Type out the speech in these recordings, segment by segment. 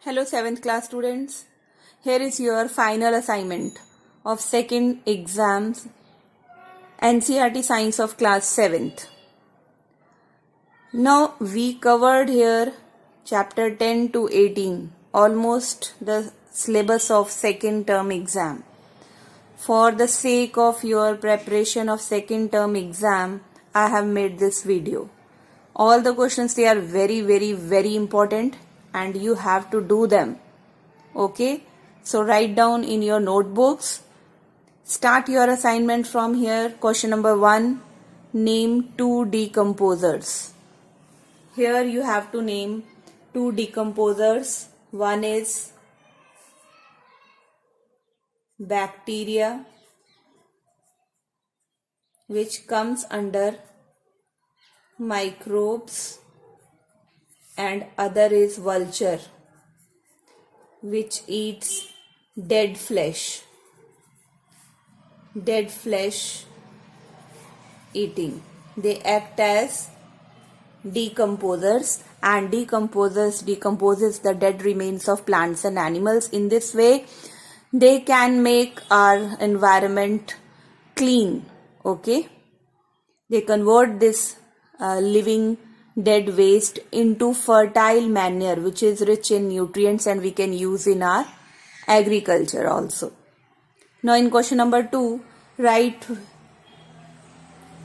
Hello 7th class students. Here is your final assignment of second exams NCERT Science of class 7th. Now we covered here chapter 10 to 18, almost the syllabus of second term exam. For the sake of your preparation of second term exam, I have made this video. All the questions, they are very important and you have to do them. Okay, so write down in your notebooks. Start your assignment from here. Question number 1, name two decomposers. Here you have to name two decomposers. One is bacteria, which comes under microbes, and other is vulture, which eats dead flesh eating. They act as decomposers, and decomposes the dead remains of plants and animals. In this way they can make our environment clean. Okay, they convert this living dead waste into fertile manure, which is rich in nutrients and we can use in our agriculture also. Now in question number 2, write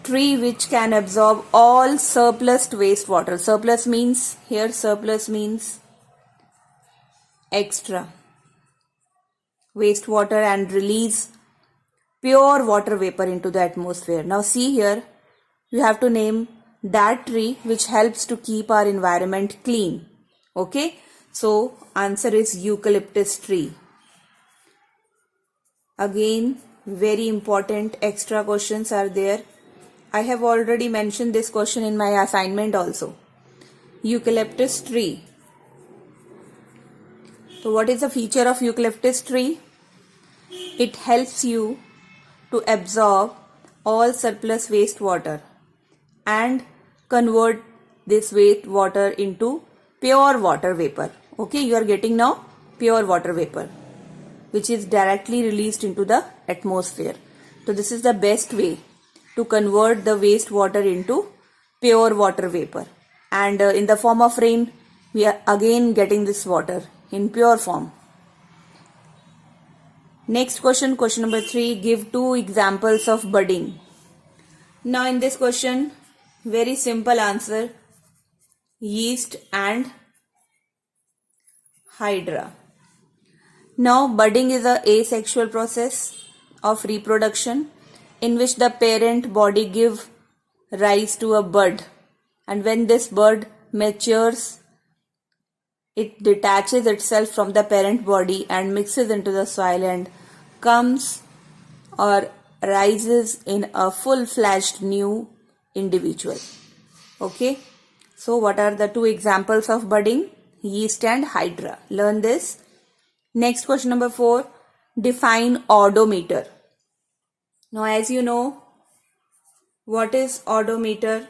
tree which can absorb all surplus wastewater. Surplus means extra wastewater and release pure water vapor into the atmosphere. Now see here, you have to name that tree which helps to keep our environment clean. Okay, so answer is eucalyptus tree. Again, very important extra questions are there. I have already mentioned this question in my assignment also. Eucalyptus tree. So what is the feature of eucalyptus tree? It helps you to absorb all surplus wastewater and convert this wastewater into pure water vapor. Okay, you are getting now pure water vapor, which is directly released into the atmosphere. So this is the best way to convert the wastewater into pure water vapor, and in the form of rain we are again getting this water in pure form. Next question, question number 3, give two examples of budding. Now in this question, very simple answer, yeast and hydra. Now budding is a asexual process of reproduction in which the parent body give rise to a bud, and when this bud matures, it detaches itself from the parent body and mixes into the soil and comes or rises in a full-fledged new individual. Okay, so what are the two examples of budding? Yeast and hydra. Learn this. Next, question number 4, define odometer. Now as you know, what is odometer?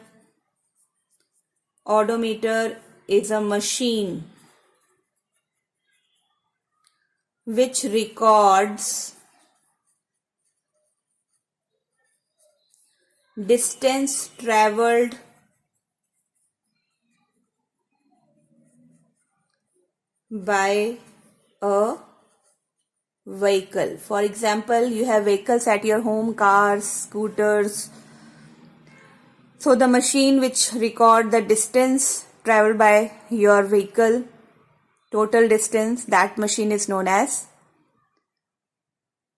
Odometer is a machine which records distance traveled by a vehicle. For example, you have vehicles at your home, cars, scooters. So the machine which record the distance traveled by your vehicle, total distance, that machine is known as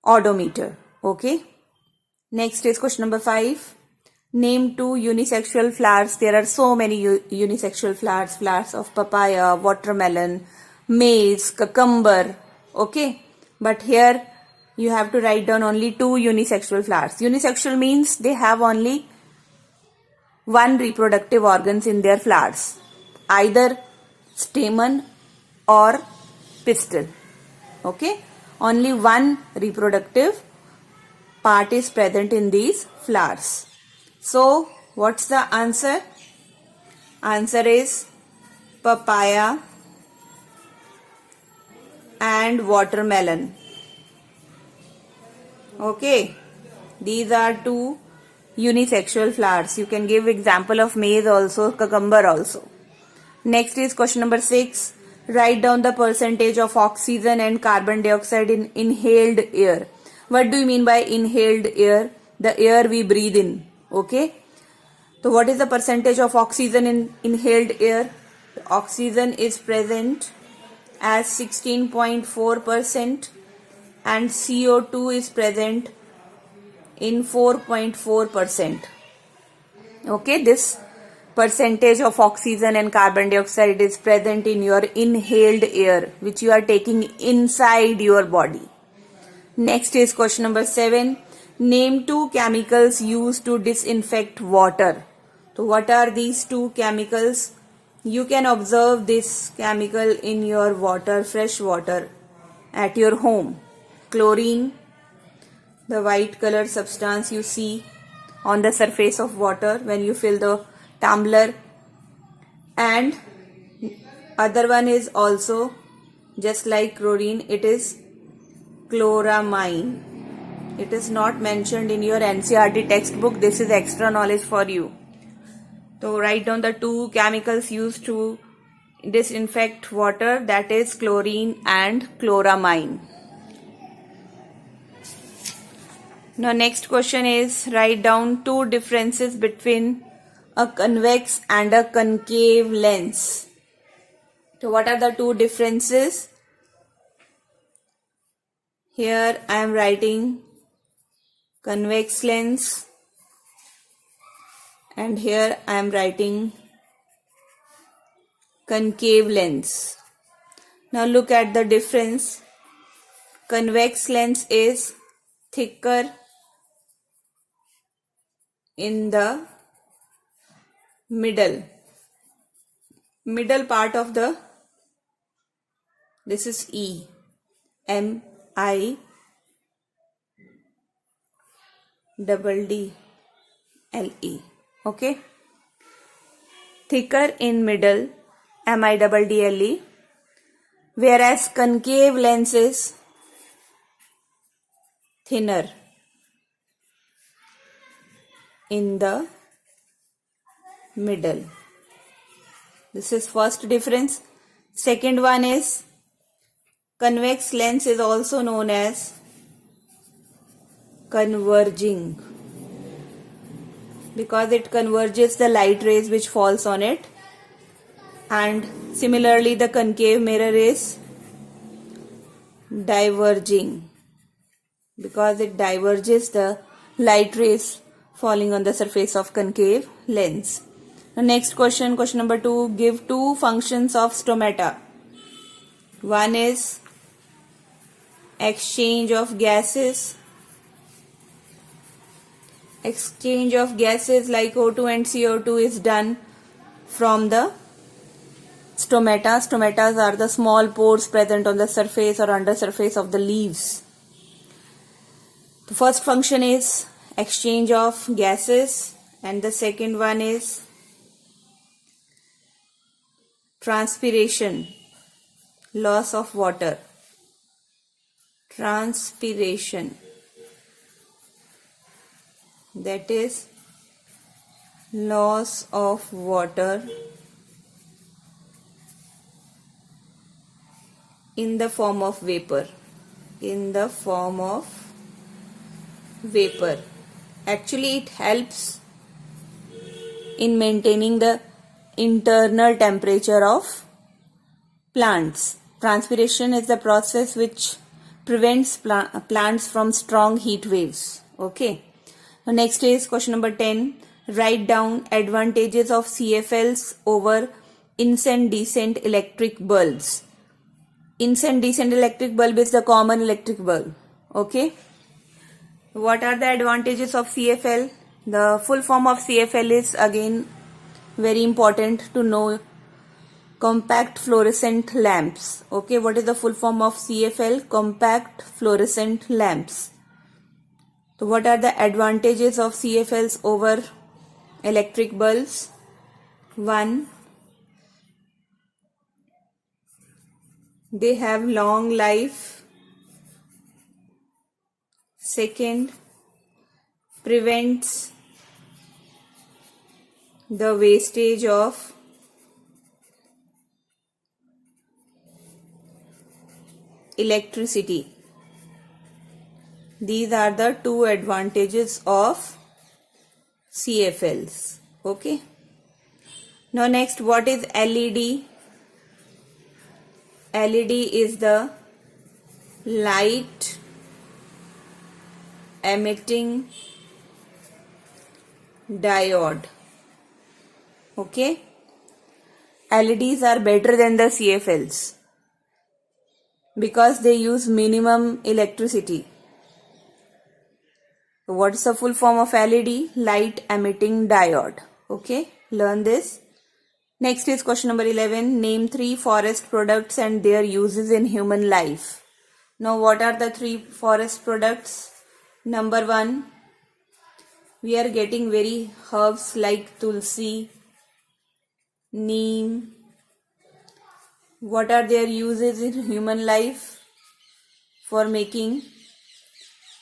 odometer. Okay. Next is question number 5. Name two unisexual flowers. There are so many unisexual flowers. Flowers of papaya, watermelon, maize, cucumber. Okay. But here you have to write down only two unisexual flowers. Unisexual means they have only one reproductive organs in their flowers, either stamen or pistil. Okay, only one reproductive part is present in these flowers. So what's the answer? Answer is papaya, and watermelon. Okay, these are two unisexual flowers. You can give example of maize also, cucumber also. Next is question number 6. Write down the percentage of oxygen and carbon dioxide in inhaled air. What do you mean by inhaled air? The air we breathe in. Okay. So what is the percentage of oxygen in inhaled air? Oxygen is present as 16.4% and CO2 is present in 4.4%. Okay, this percentage of oxygen and carbon dioxide is present in your inhaled air which you are taking inside your body. Next is question number 7. Name 2 chemicals used to disinfect water. So what are these 2 chemicals? You can observe this chemical in your water, fresh water at your home. Chlorine, the white color substance you see on the surface of water when you fill the tumbler, and other one is also just like chlorine, it is chloramine. It is not mentioned in your NCERT textbook. This is extra knowledge for you. So write down the 2 chemicals used to disinfect water, that is chlorine and chloramine. Now next question is write down 2 differences between a convex and a concave lens. So what are the 2 differences? Here I am writing convex lens and here I am writing concave lens. Now look at the difference. Convex lens is thicker in the middle part of the, this is E, MIDDLE. Okay, thicker in middle, MIDDLE, whereas concave lens is thinner in the middle. This is first difference. Second one is convex lens is also known as converging because it converges the light rays which falls on it, and similarly the concave mirror is diverging because it diverges the light rays falling on the surface of concave lens. The next question, question number 2, give 2 functions of stomata. One is exchange of gases. Exchange of gases like O2 and CO2 is done from the stomata. Stomatas are the small pores present on the surface or under surface of the leaves. The first function is exchange of gases and the second one is transpiration, loss of water. Transpiration, that is loss of water in the form of vapor. In the form of vapor. Actually it helps in maintaining the internal temperature of plants. Transpiration is the process which prevents plants from strong heat waves. Okay. Now next is question number 10. Write down advantages of CFLs over incandescent electric bulbs. Incandescent electric bulb is the common electric bulb. Okay. What are the advantages of CFL? The full form of CFL is again very important to know. Compact fluorescent lamps. Okay, what is the full form of CFL? Compact fluorescent lamps. So what are the advantages of CFLs over electric bulbs? 1. they have long life. Second, prevents the wastage of electricity. These are the two advantages of CFLs. Okay. Now next, what is LED? LED is the light emitting diode. Okay. LEDs are better than the CFLs because they use minimum electricity. What is the full form of LED? Light emitting diode. Okay, learn this. Next is question number 11. Name 3 forest products and their uses in human life. Now, what are the 3 forest products? Number 1, we are getting very herbs like tulsi, neem. What are their uses in human life? For making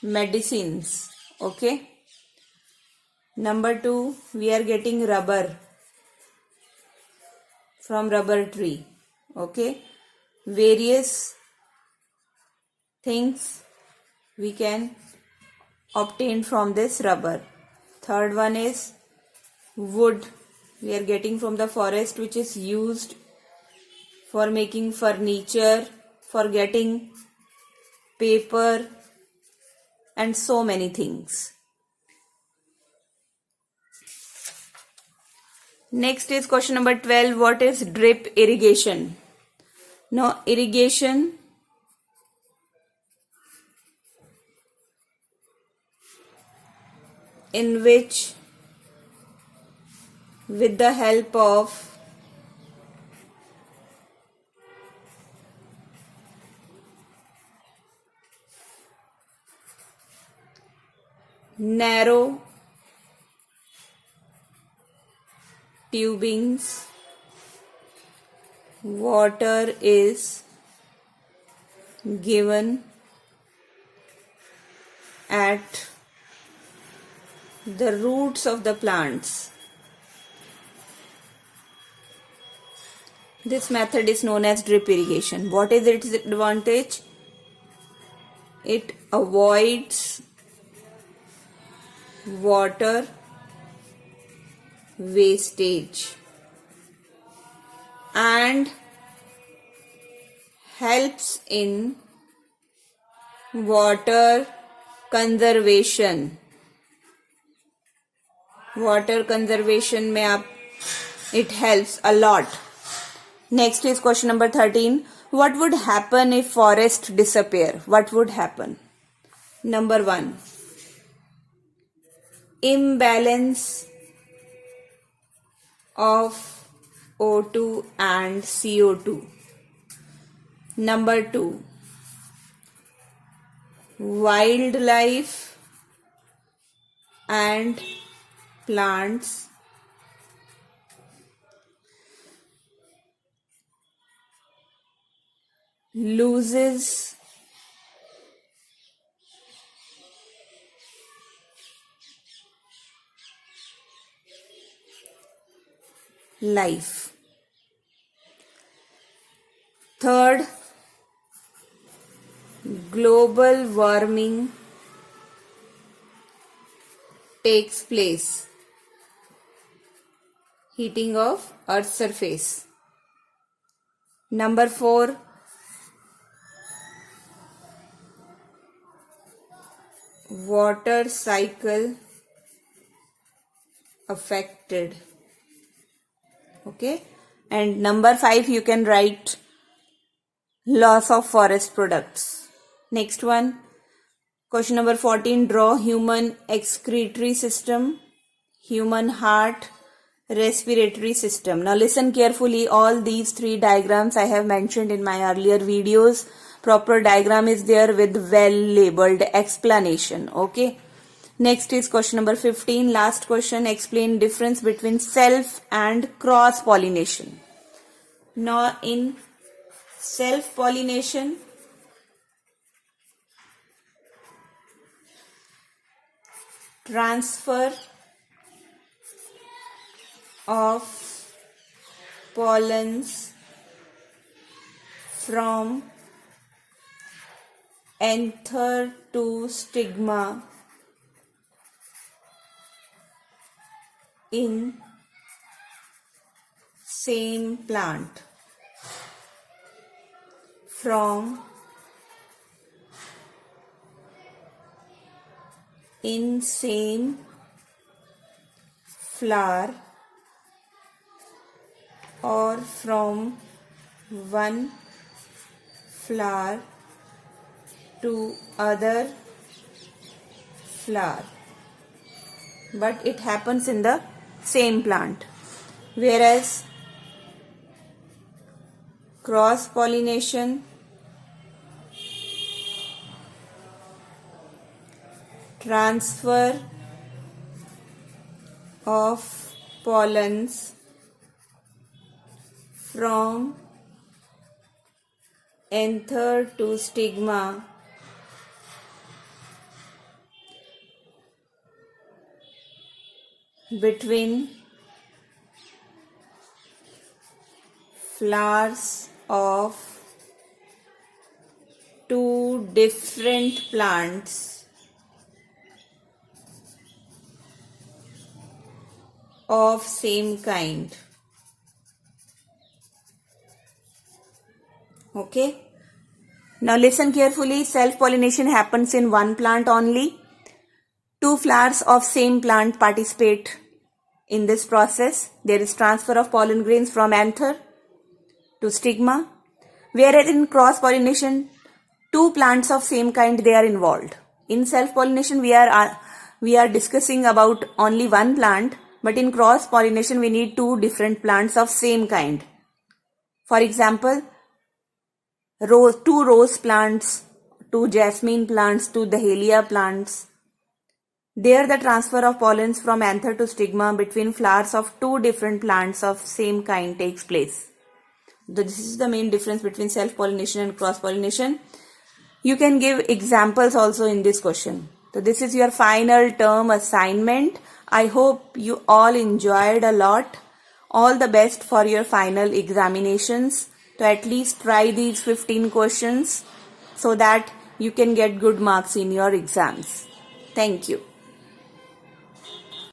medicines. Okay. Number 2, we are getting rubber from rubber tree. Okay. Various things we can obtain from this rubber. Third one is wood. We are getting from the forest, which is used for making furniture, for getting paper, and so many things. Next is question number 12. What is drip irrigation? Now, irrigation in which, with the help of narrow tubings, water is given at the roots of the plants. This method is known as drip irrigation. What is its advantage? It avoids water wastage and helps in water conservation. Water conservation में it helps a lot. Next is question number 13. What would happen if forest disappear? What would happen? Number 1. Imbalance of O2 and CO2. Number 2. Wildlife and plants loses life. Third, global warming takes place. Heating of Earth's surface. Number 4, water cycle affected. Okay. And number 5, you can write loss of forest products. Next one, question number 14. Draw human excretory system, human heart, respiratory system. Now listen carefully. All these 3 diagrams I have mentioned in my earlier videos. Proper diagram is there with well labeled explanation. Okay. Next is question number 15. Last question. Explain difference between self and cross pollination. Now in self-pollination, transfer of pollens from anther to stigma in same plant. From in same flower or from one flower to other flower, but it happens in the same plant. Whereas cross pollination, transfer of pollens from anther to stigma between flowers of two different plants of same kind. Okay. Now listen carefully. Self-pollination happens in one plant only. Two flowers of same plant participate in this process. There is transfer of pollen grains from anther to stigma. Whereas in cross-pollination, two plants of same kind, they are involved. In self-pollination, we are discussing about only one plant, but in cross-pollination, we need two different plants of same kind. For example, two rose plants, two jasmine plants, two dahlia plants. There the transfer of pollens from anther to stigma between flowers of two different plants of same kind takes place. This is the main difference between self-pollination and cross-pollination. You can give examples also in this question. So this is your final term assignment. I hope you all enjoyed a lot. All the best for your final examinations. So at least try these 15 questions so that you can get good marks in your exams. Thank you.